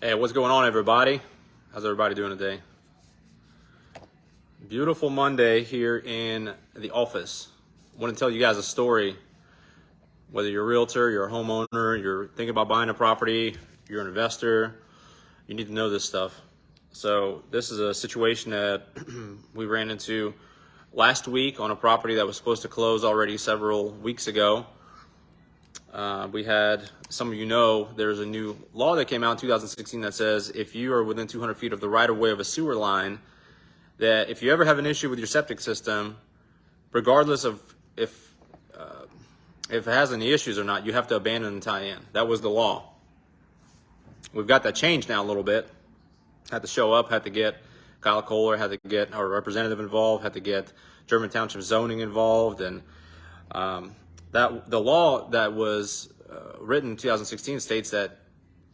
Hey, what's going on, everybody? How's everybody doing today? Beautiful Monday here in the office. I want to tell you guys a story. Whether you're a realtor, you're a homeowner, you're thinking about buying a property, you're an investor, you need to know this stuff. So this is a situation that we ran into last week on a property that was supposed to close already several weeks ago. We had, some of you know, there's a new law that came out in 2016 that says if you are within 200 feet of the right of way of a sewer line, that if you ever have an issue with your septic system, regardless of if it has any issues or not, you have to abandon and tie in. That was the law. We've got that changed now a little bit. Had to show up, had to get Kyle Kohler, had to get our representative involved, had to get German Township zoning involved, and that the law that was written in 2016 states that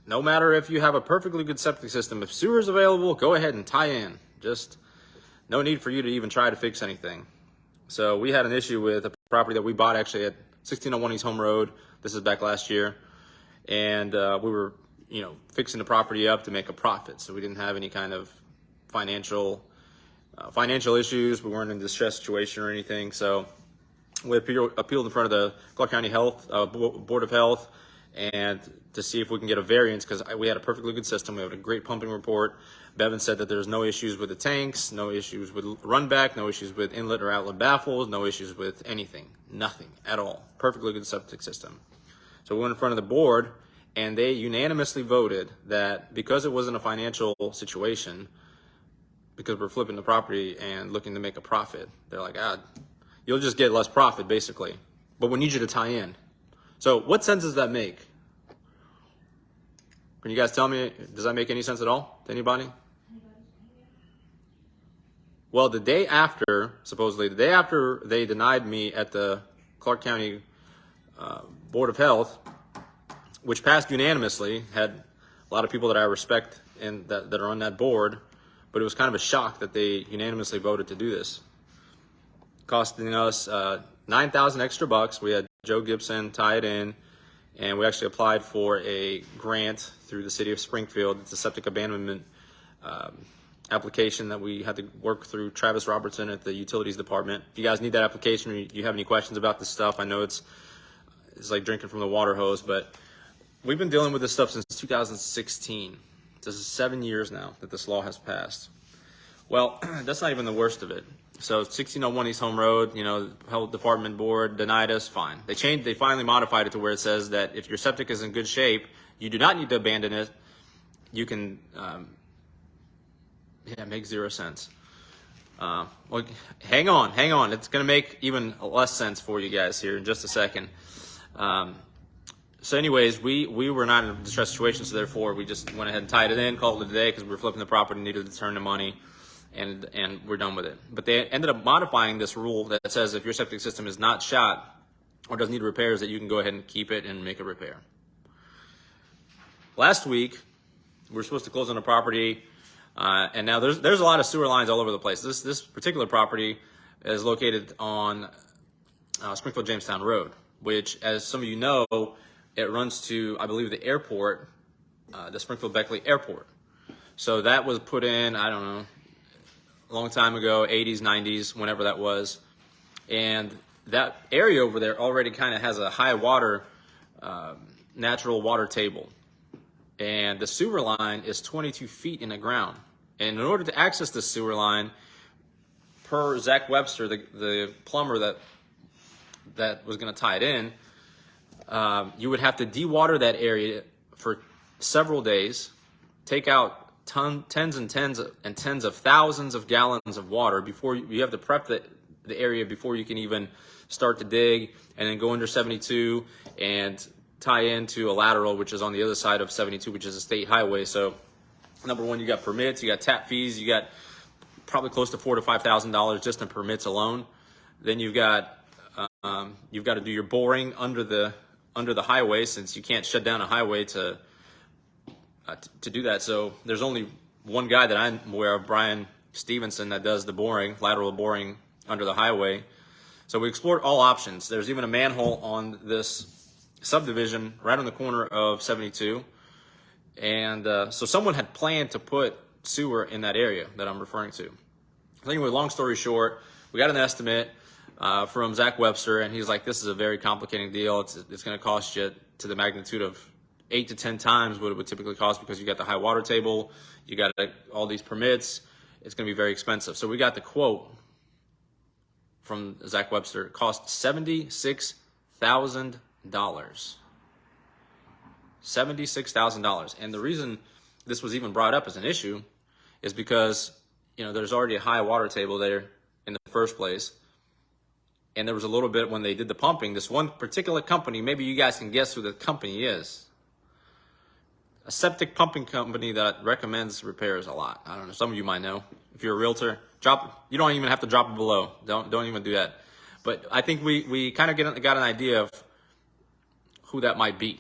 no matter if you have a perfectly good septic system, if sewer is available, go ahead and tie in. Just no need for you to even try to fix anything. So we had an issue with a property that we bought actually at 1601 East Home Road. This is back last year, and we were, fixing the property up to make a profit. So we didn't have any kind of financial issues. We weren't in a distressed situation or anything. So we appealed in front of the Clark County Health Board of Health, and to see if we can get a variance, because we had a perfectly good system. We had a great pumping report. Bevan said that there's no issues with the tanks, no issues with run back, no issues with inlet or outlet baffles, no issues with anything, nothing at all. Perfectly good septic system. So we went in front of the board, and they unanimously voted that because it wasn't a financial situation, because we're flipping the property and looking to make a profit, they're like, you'll just get less profit basically, but we need you to tie in. So what sense does that make? Can you guys tell me, does that make any sense at all to anybody? Well, supposedly the day after they denied me at the Clark County Board of Health, which passed unanimously, had a lot of people that I respect and that are on that board, but it was kind of a shock that they unanimously voted to do this. Costing us $9,000 extra bucks. We had Joe Gibson tie it in, and we actually applied for a grant through the city of Springfield. It's a septic abandonment application that we had to work through Travis Robertson at the utilities department. If you guys need that application, or you have any questions about this stuff, I know it's like drinking from the water hose, but we've been dealing with this stuff since 2016. This is 7 years now that this law has passed. Well, that's not even the worst of it. So 1601 East Home Road, health department board denied us, fine. They finally modified it to where it says that if your septic is in good shape, you do not need to abandon it. You can, it makes zero sense. Well, hang on. It's going to make even less sense for you guys here in just a second. So anyways, we were not in a distressed situation, so therefore we just went ahead and tied it in, called it a day because we were flipping the property, needed to turn the money. And we're done with it. But they ended up modifying this rule that says if your septic system is not shot or doesn't need repairs, that you can go ahead and keep it and make a repair. Last week, we were supposed to close on a property, and now there's a lot of sewer lines all over the place. This particular property is located on Springfield Jamestown Road, which, as some of you know, it runs to, I believe, the airport, the Springfield Beckley Airport. So that was put in, I don't know, a long time ago, 80s, 90s, whenever that was. And that area over there already kind of has a high water, natural water table. And the sewer line is 22 feet in the ground. And in order to access the sewer line, per Zach Webster, the plumber that was going to tie it in, you would have to dewater that area for several days, take out tens and tens of thousands of gallons of water before you have to prep the area before you can even start to dig, and then go under 72 and tie into a lateral, which is on the other side of 72, which is a state highway. So number one, you got permits, you got tap fees, you got probably close to $4,000 to $5,000 just in permits alone. Then you've got to do your boring under the highway, since you can't shut down a highway to do that. So there's only one guy that I'm aware of, Brian Stevenson, that does the boring, lateral boring under the highway. So we explored all options. There's even a manhole on this subdivision right on the corner of 72. And so someone had planned to put sewer in that area that I'm referring to. So anyway, long story short, we got an estimate from Zach Webster, and he's like, this is a very complicated deal. It's going to cost you to the magnitude of 8 to 10 times what it would typically cost, because you got the high water table, you got all these permits. It's going to be very expensive. So we got the quote from Zach Webster. It cost $76,000. $76,000. And the reason this was even brought up as an issue is because, there's already a high water table there in the first place. And there was a little bit when they did the pumping, this one particular company, maybe you guys can guess who the company is. A septic pumping company that recommends repairs a lot. I don't know. Some of you might know. If you're a realtor, you don't even have to drop it below. Don't even do that. But I think we kind of got an idea of who that might be.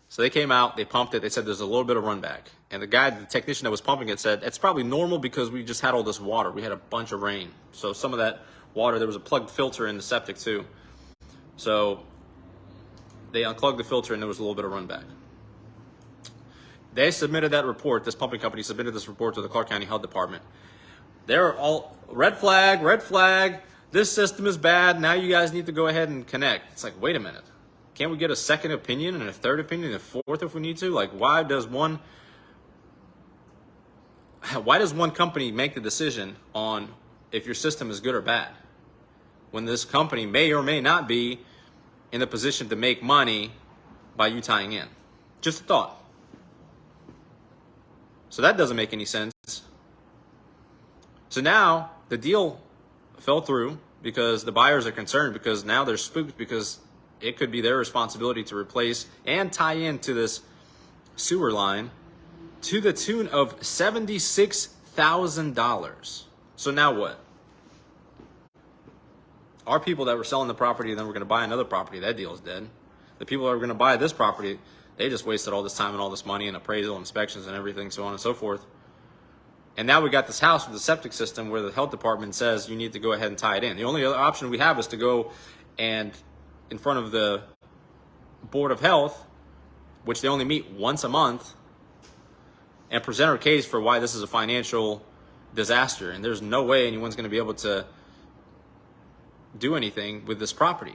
So they came out, they pumped it, they said there's a little bit of run back. And the technician that was pumping it said, it's probably normal because we just had all this water. We had a bunch of rain. So some of that water, there was a plugged filter in the septic too. So they unplugged the filter and there was a little bit of run back. They submitted that report, this pumping company submitted this report to the Clark County Health Department. They're all, red flag, this system is bad, now you guys need to go ahead and connect. It's like, wait a minute. Can't we get a second opinion and a third opinion and a fourth if we need to? Like, why does one company make the decision on if your system is good or bad, when this company may or may not be in the position to make money by you tying in? Just a thought. So that doesn't make any sense. So now the deal fell through because the buyers are concerned, because now they're spooked, because it could be their responsibility to replace and tie into this sewer line to the tune of $76,000. So now what? Our people that were selling the property, then we're going to buy another property, that deal is dead. The people that are going to buy this property, they just wasted all this time and all this money and appraisal, inspections and everything, so on and so forth. And now we got this house with the septic system where the health department says you need to go ahead and tie it in. The only other option we have is to go and in front of the Board of Health, which they only meet once a month, and present our case for why this is a financial disaster. And there's no way anyone's going to be able to do anything with this property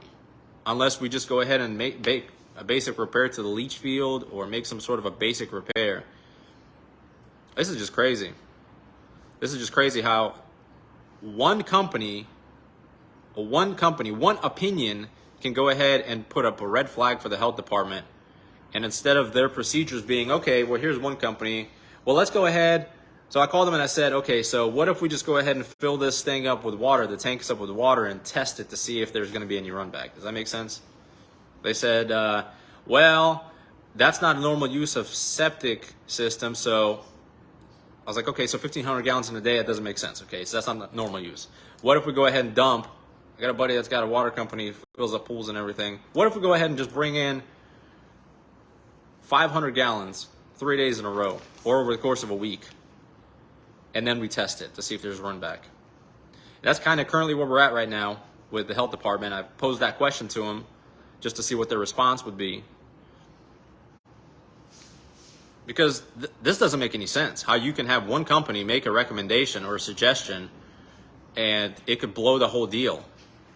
unless we just go ahead and make a basic repair to the leach field or make some sort of a basic repair. This is just crazy. This is just crazy how one opinion can go ahead and put up a red flag for the health department. And instead of their procedures being, okay, well, here's one company, well, let's go ahead. So I called them and I said, okay, so what if we just go ahead and fill this thing up with water, the tanks up with water, and test it to see if there's going to be any run back? Does that make sense? They said, well, that's not a normal use of septic system. So I was like, okay, so 1,500 gallons in a day, that doesn't make sense. Okay, so that's not normal use. What if we go ahead and dump? I got a buddy that's got a water company, fills up pools and everything. What if we go ahead and just bring in 500 gallons 3 days in a row or over the course of a week, and then we test it to see if there's run back? That's kind of currently where we're at right now with the health department. I posed that question to them just to see what their response would be, because this doesn't make any sense. How you can have one company make a recommendation or a suggestion and it could blow the whole deal.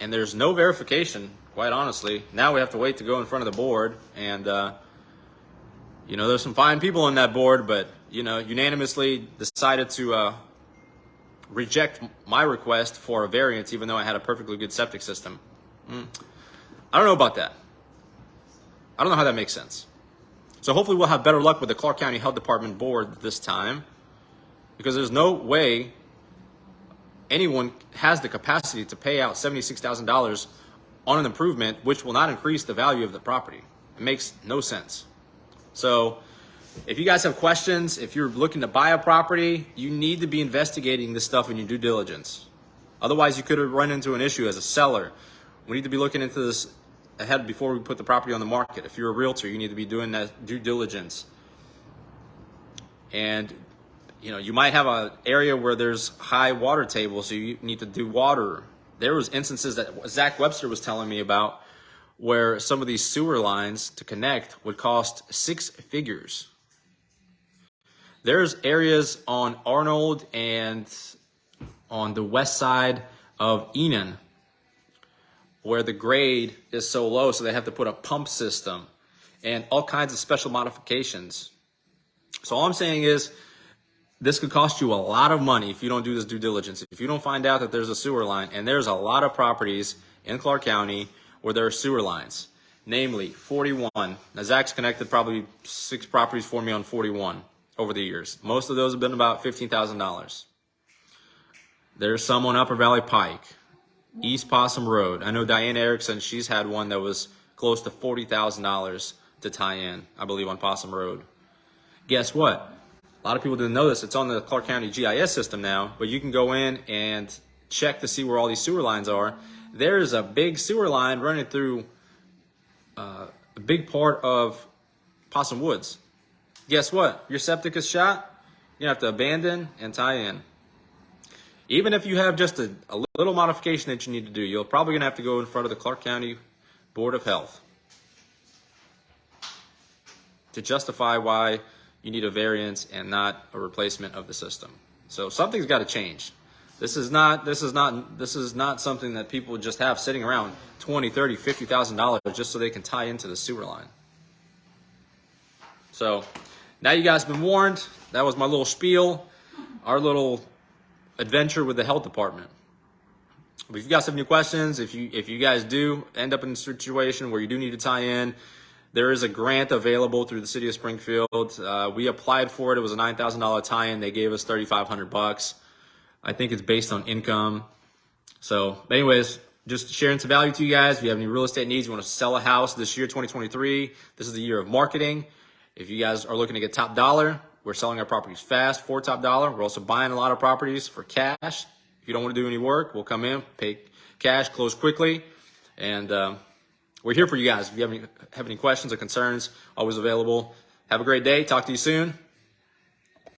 And there's no verification, quite honestly. Now we have to wait to go in front of the board. And, there's some fine people on that board, but, unanimously decided to reject my request for a variance, even though I had a perfectly good septic system. I don't know about that. I don't know how that makes sense. So hopefully we'll have better luck with the Clark County Health Department board this time, because there's no way anyone has the capacity to pay out $76,000 on an improvement which will not increase the value of the property. It makes no sense. So if you guys have questions, if you're looking to buy a property, you need to be investigating this stuff in your due diligence. Otherwise, you could run into an issue as a seller. We need to be looking into this ahead before we put the property on the market. If you're a realtor, you need to be doing that due diligence. And you might have an area where there's high water table, so you need to do water. There was instances that Zach Webster was telling me about where some of these sewer lines to connect would cost 6 figures. There's areas on Arnold and on the west side of Enon where the grade is so low, so they have to put a pump system and all kinds of special modifications. So all I'm saying is this could cost you a lot of money if you don't do this due diligence. If you don't find out that there's a sewer line, and there's a lot of properties in Clark County where there are sewer lines, namely 41. Now Zach's connected probably 6 properties for me on 41 over the years. Most of those have been about $15,000. There's some on Upper Valley Pike, East Possum Road. I know Diane Erickson, she's had one that was close to $40,000 to tie in, I believe, on Possum Road. Guess what? A lot of people didn't know this. It's on the Clark County GIS system now, but you can go in and check to see where all these sewer lines are. There's a big sewer line running through a big part of Possum Woods. Guess what? Your septic is shot, you have to abandon and tie in. Even if you have just a little modification that you need to do, you're probably going to have to go in front of the Clark County Board of Health to justify why you need a variance and not a replacement of the system. So something's got to change. This is not something that people just have sitting around $20,000, $30,000, $50,000 just so they can tie into the sewer line. So now you guys have been warned. That was my little spiel, our little adventure with the health department. But if you guys have any questions, if you guys do end up in a situation where you do need to tie in, there is a grant available through the city of Springfield. We applied for it. It was a $9,000 tie-in. They gave us $3,500. I think it's based on income. So anyways, just sharing some value to you guys. If you have any real estate needs, you want to sell a house this year, 2023, this is the year of marketing. If you guys are looking to get top dollar, we're selling our properties fast for top dollar. We're also buying a lot of properties for cash. If you don't want to do any work, we'll come in, pay cash, close quickly. And we're here for you guys. If you have any questions or concerns, always available. Have a great day. Talk to you soon.